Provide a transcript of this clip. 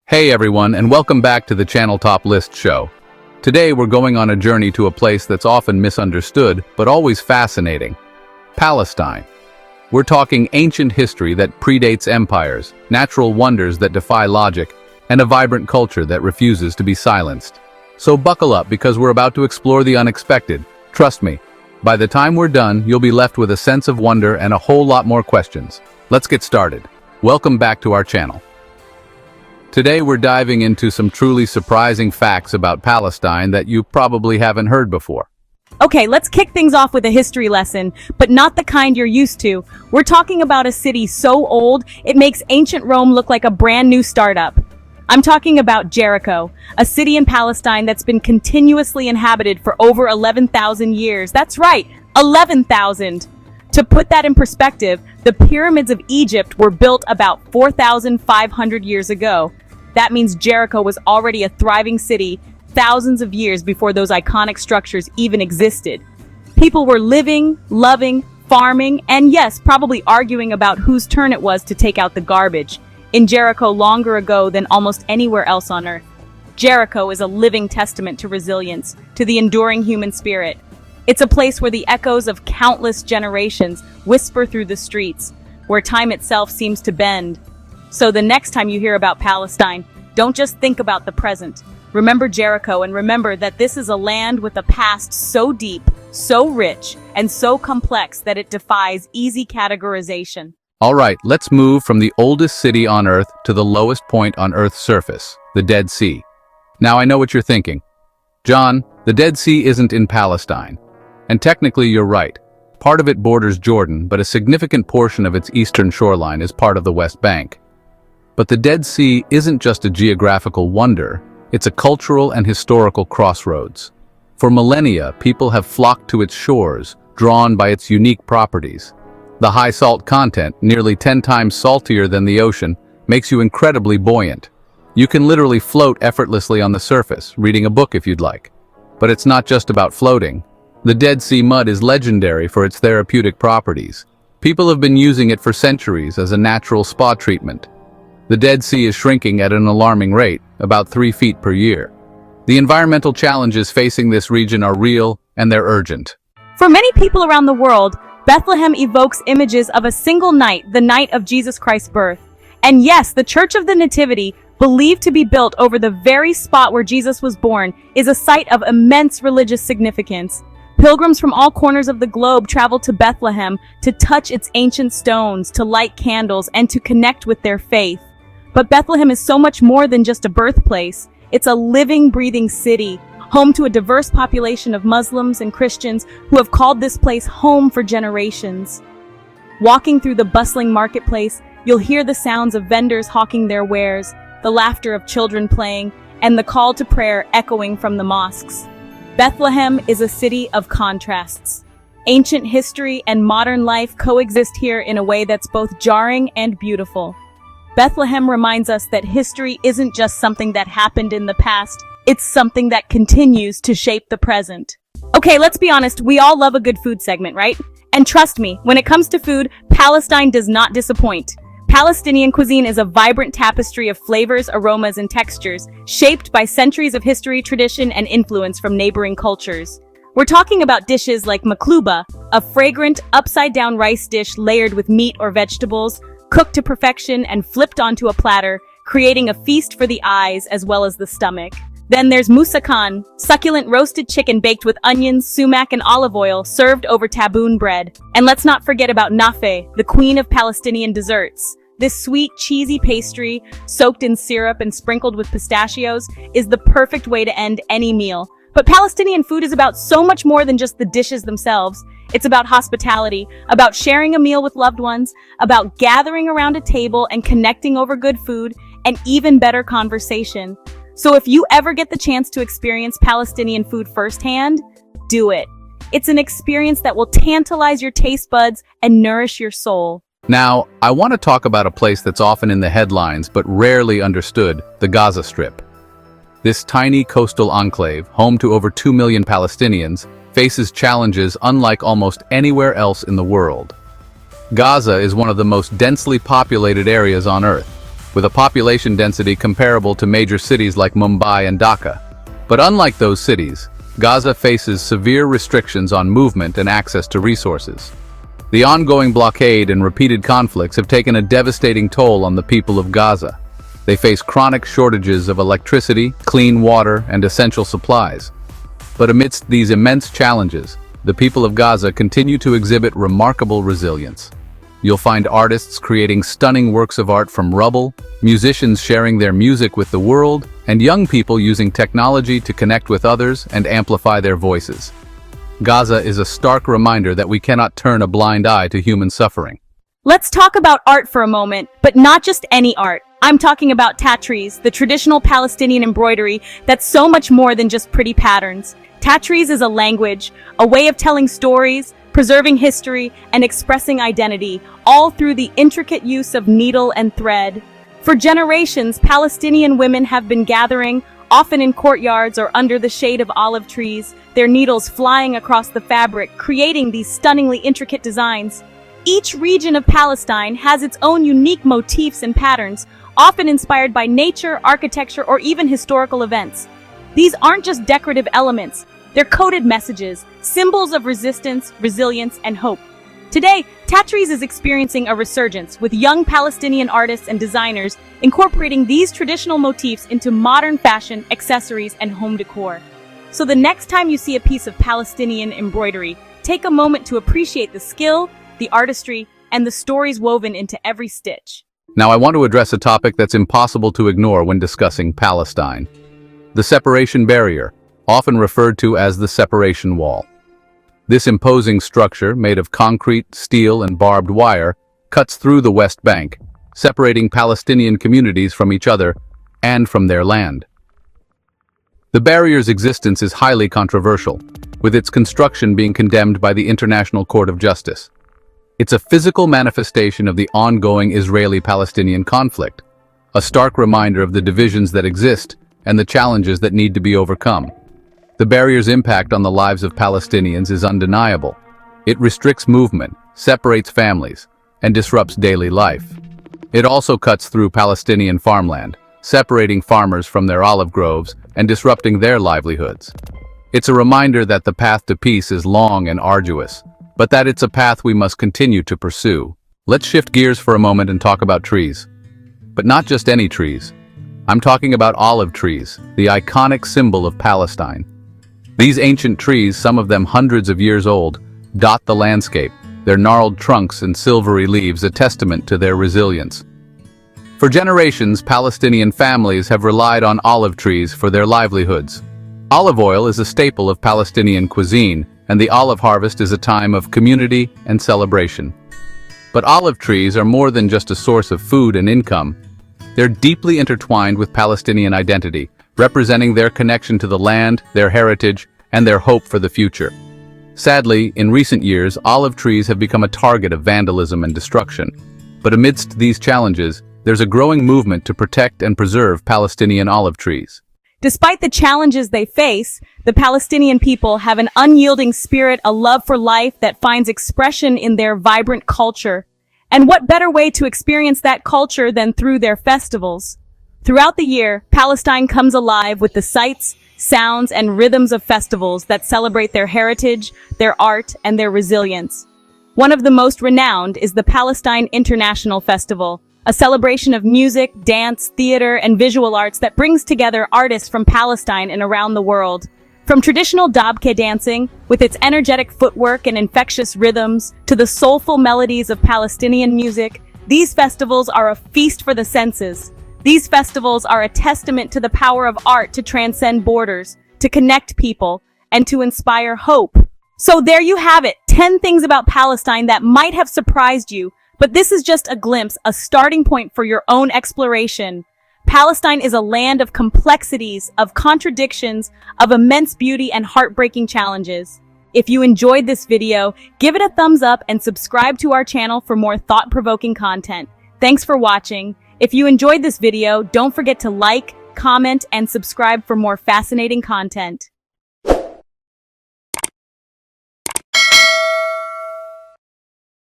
Hey everyone, and welcome back to the Channel Top List show. Today we're going on a journey to a place that's often misunderstood, but always fascinating. Palestine. We're talking ancient history that predates empires, natural wonders that defy logic, and a vibrant culture that refuses to be silenced. So buckle up because we're about to explore the unexpected. Trust me, by the time we're done, you'll be left with a sense of wonder and a whole lot more questions. Let's get started. Welcome back to our channel. Today we're diving into some truly surprising facts about Palestine that you probably haven't heard before. Okay, let's kick things off with a history lesson, but not the kind you're used to. We're talking about a city so old, it makes ancient Rome look like a brand new startup. I'm talking about Jericho, a city in Palestine that's been continuously inhabited for over 11,000 years. That's right, 11,000! To put that in perspective, the pyramids of Egypt were built about 4,500 years ago. That means Jericho was already a thriving city thousands of years before those iconic structures even existed. People were living, loving, farming, and yes, probably arguing about whose turn it was to take out the garbage in Jericho longer ago than almost anywhere else on earth. Jericho is a living testament to resilience, to the enduring human spirit. It's a place where the echoes of countless generations whisper through the streets, where time itself seems to bend. So the next time you hear about Palestine, don't just think about the present. Remember Jericho and remember that this is a land with a past so deep, so rich, and so complex that it defies easy categorization. All right, let's move from the oldest city on Earth to the lowest point on Earth's surface, the Dead Sea. Now I know what you're thinking. John, the Dead Sea isn't in Palestine. And technically you're right. Part of it borders Jordan, but a significant portion of its eastern shoreline is part of the West Bank. But the Dead Sea isn't just a geographical wonder, it's a cultural and historical crossroads. For millennia, people have flocked to its shores, drawn by its unique properties. The high salt content, nearly 10 times saltier than the ocean, makes you incredibly buoyant. You can literally float effortlessly on the surface, reading a book if you'd like. But it's not just about floating. The Dead Sea mud is legendary for its therapeutic properties. People have been using it for centuries as a natural spa treatment. The Dead Sea is shrinking at an alarming rate, about 3 feet per year. The environmental challenges facing this region are real and they're urgent. For many people around the world, Bethlehem evokes images of a single night, the night of Jesus Christ's birth. And yes, the Church of the Nativity, believed to be built over the very spot where Jesus was born, is a site of immense religious significance. Pilgrims from all corners of the globe travel to Bethlehem to touch its ancient stones, to light candles, and to connect with their faith. But Bethlehem is so much more than just a birthplace. It's a living, breathing city, home to a diverse population of Muslims and Christians who have called this place home for generations. Walking through the bustling marketplace, you'll hear the sounds of vendors hawking their wares, the laughter of children playing, and the call to prayer echoing from the mosques. Bethlehem is a city of contrasts. Ancient history and modern life coexist here in a way that's both jarring and beautiful. Bethlehem reminds us that history isn't just something that happened in the past, it's something that continues to shape the present. Okay, let's be honest, we all love a good food segment, right? And trust me, when it comes to food, Palestine does not disappoint. Palestinian cuisine is a vibrant tapestry of flavors, aromas, and textures, shaped by centuries of history, tradition, and influence from neighboring cultures. We're talking about dishes like maklouba, a fragrant, upside-down rice dish layered with meat or vegetables, cooked to perfection and flipped onto a platter, creating a feast for the eyes as well as the stomach. Then there's moussakhan, succulent roasted chicken baked with onions, sumac, and olive oil, served over taboon bread. And let's not forget about nafe, the queen of Palestinian desserts. This sweet, cheesy pastry, soaked in syrup and sprinkled with pistachios, is the perfect way to end any meal. But Palestinian food is about so much more than just the dishes themselves. It's about hospitality, about sharing a meal with loved ones, about gathering around a table and connecting over good food, and even better conversation. So if you ever get the chance to experience Palestinian food firsthand, do it. It's an experience that will tantalize your taste buds and nourish your soul. Now, I want to talk about a place that's often in the headlines but rarely understood, the Gaza Strip. This tiny coastal enclave, home to over 2 million Palestinians, faces challenges unlike almost anywhere else in the world. Gaza is one of the most densely populated areas on Earth, with a population density comparable to major cities like Mumbai and Dhaka. But unlike those cities, Gaza faces severe restrictions on movement and access to resources. The ongoing blockade and repeated conflicts have taken a devastating toll on the people of Gaza. They face chronic shortages of electricity, clean water, and essential supplies. But amidst these immense challenges, the people of Gaza continue to exhibit remarkable resilience. You'll find artists creating stunning works of art from rubble, musicians sharing their music with the world, and young people using technology to connect with others and amplify their voices. Gaza is a stark reminder that we cannot turn a blind eye to human suffering. Let's talk about art for a moment, but not just any art. I'm talking about Tatreez, the traditional Palestinian embroidery that's so much more than just pretty patterns. Tatreez is a language, a way of telling stories, preserving history, and expressing identity, all through the intricate use of needle and thread. For generations, Palestinian women have been gathering, often in courtyards or under the shade of olive trees, their needles flying across the fabric, creating these stunningly intricate designs. Each region of Palestine has its own unique motifs and patterns, often inspired by nature, architecture, or even historical events. These aren't just decorative elements. They're coded messages, symbols of resistance, resilience, and hope. Today, Tatreez is experiencing a resurgence, with young Palestinian artists and designers incorporating these traditional motifs into modern fashion, accessories, and home decor. So the next time you see a piece of Palestinian embroidery, take a moment to appreciate the skill, the artistry, and the stories woven into every stitch. Now I want to address a topic that's impossible to ignore when discussing Palestine: the separation barrier, often referred to as the separation wall. This imposing structure, made of concrete, steel, and barbed wire, cuts through the West Bank, separating Palestinian communities from each other and from their land. The barrier's existence is highly controversial, with its construction being condemned by the International Court of Justice. It's a physical manifestation of the ongoing Israeli-Palestinian conflict, a stark reminder of the divisions that exist and the challenges that need to be overcome. The barrier's impact on the lives of Palestinians is undeniable. It restricts movement, separates families, and disrupts daily life. It also cuts through Palestinian farmland, separating farmers from their olive groves and disrupting their livelihoods. It's a reminder that the path to peace is long and arduous, but that it's a path we must continue to pursue. Let's shift gears for a moment and talk about trees. But not just any trees. I'm talking about olive trees, the iconic symbol of Palestine. These ancient trees, some of them hundreds of years old, dot the landscape, their gnarled trunks and silvery leaves a testament to their resilience. For generations, Palestinian families have relied on olive trees for their livelihoods. Olive oil is a staple of Palestinian cuisine, and the olive harvest is a time of community and celebration. But olive trees are more than just a source of food and income. They're deeply intertwined with Palestinian identity, representing their connection to the land, their heritage, and their hope for the future. Sadly, in recent years, olive trees have become a target of vandalism and destruction. But amidst these challenges, there's a growing movement to protect and preserve Palestinian olive trees. Despite the challenges they face, the Palestinian people have an unyielding spirit, a love for life that finds expression in their vibrant culture. And what better way to experience that culture than through their festivals? Throughout the year, Palestine comes alive with the sights, sounds, and rhythms of festivals that celebrate their heritage, their art, and their resilience. One of the most renowned is the Palestine International Festival, a celebration of music, dance, theater, and visual arts that brings together artists from Palestine and around the world. From traditional dabke dancing, with its energetic footwork and infectious rhythms, to the soulful melodies of Palestinian music, these festivals are a feast for the senses. These festivals are a testament to the power of art to transcend borders, to connect people, and to inspire hope. So there you have it, 10 things about Palestine that might have surprised you, but this is just a glimpse, a starting point for your own exploration. Palestine is a land of complexities, of contradictions, of immense beauty and heartbreaking challenges. If you enjoyed this video, give it a thumbs up and subscribe to our channel for more thought-provoking content. Thanks for watching. If you enjoyed this video, don't forget to like, comment, and subscribe for more fascinating content.